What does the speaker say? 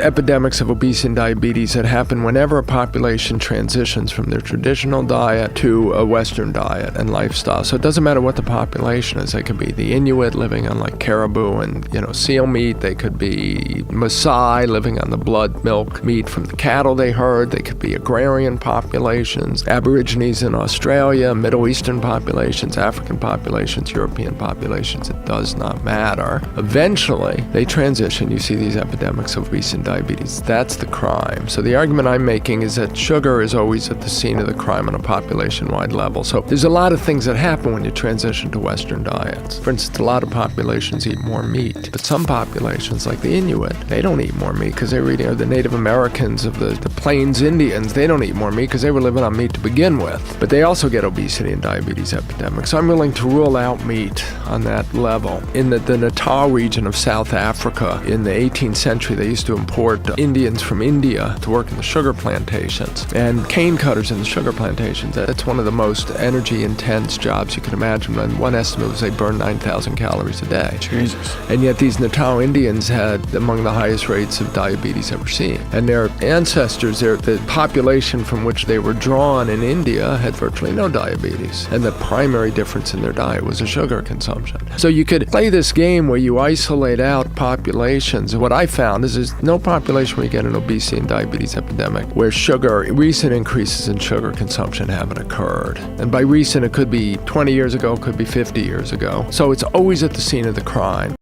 epidemics of obesity and diabetes that happen whenever a population transitions from their traditional diet to a Western diet and lifestyle. So it doesn't matter what the population is. They could be the Inuit living on like caribou and seal meat. They could be Maasai living on the blood milk meat from the cattle they herd. They could be agrarian populations, Aborigines in Australia, Middle Eastern populations, African populations, European populations. It does not matter. Eventually, they transition. You see these epidemics of obesity and diabetes. That's the crime. So the argument I'm making is that sugar is always at the scene of the crime on a population-wide level. So there's a lot of things that happen when you transition to Western diets. For instance, a lot of populations eat more meat, but some populations, like the Inuit, they don't eat more meat because they were eating, the Native Americans of the Plains Indians, they don't eat more meat because they were living on meat to begin with. But they also get obesity and diabetes epidemics. So I'm willing to rule out meat on that level. In the Natal region of South Africa, in the 18th century, they used to import Indians from India to work in the sugar plantations and cane cutters in the sugar plantations. That's one of the most energy-intense jobs you can imagine. And one estimate was they burned 9,000 calories a day. Jesus. And yet these Natal Indians had among the highest rates of diabetes ever seen. And their ancestors, the population from which they were drawn in India, had virtually no diabetes. And the primary difference in their diet was the sugar consumption. So you could play this game where you isolate out populations. What I found is there's no population where you get an obesity and diabetes epidemic where recent increases in sugar consumption haven't occurred. And by recent, it could be 20 years ago, it could be 50 years ago. So it's always at the scene of the crime.